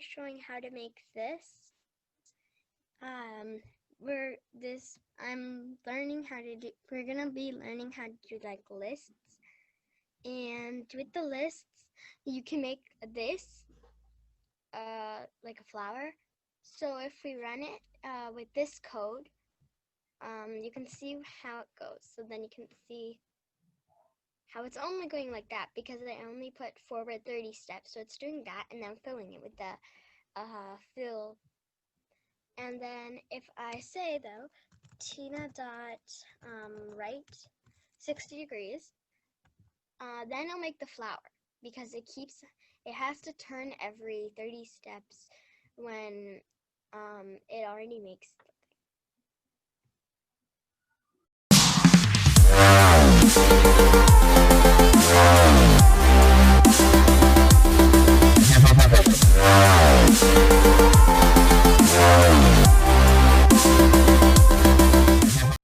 showing how to make this. We're gonna be learning how to do like lists. And with the lists, you can make this like a flower. So if we run it with this code, you can see how it goes. So then you can see how it's only going like that because I only put forward 30 steps. So it's doing that, and then filling it with the fill. And then if I say though, Tina dot right 60 degrees, then I'll make the flower because it has to turn every 30 steps when it already makes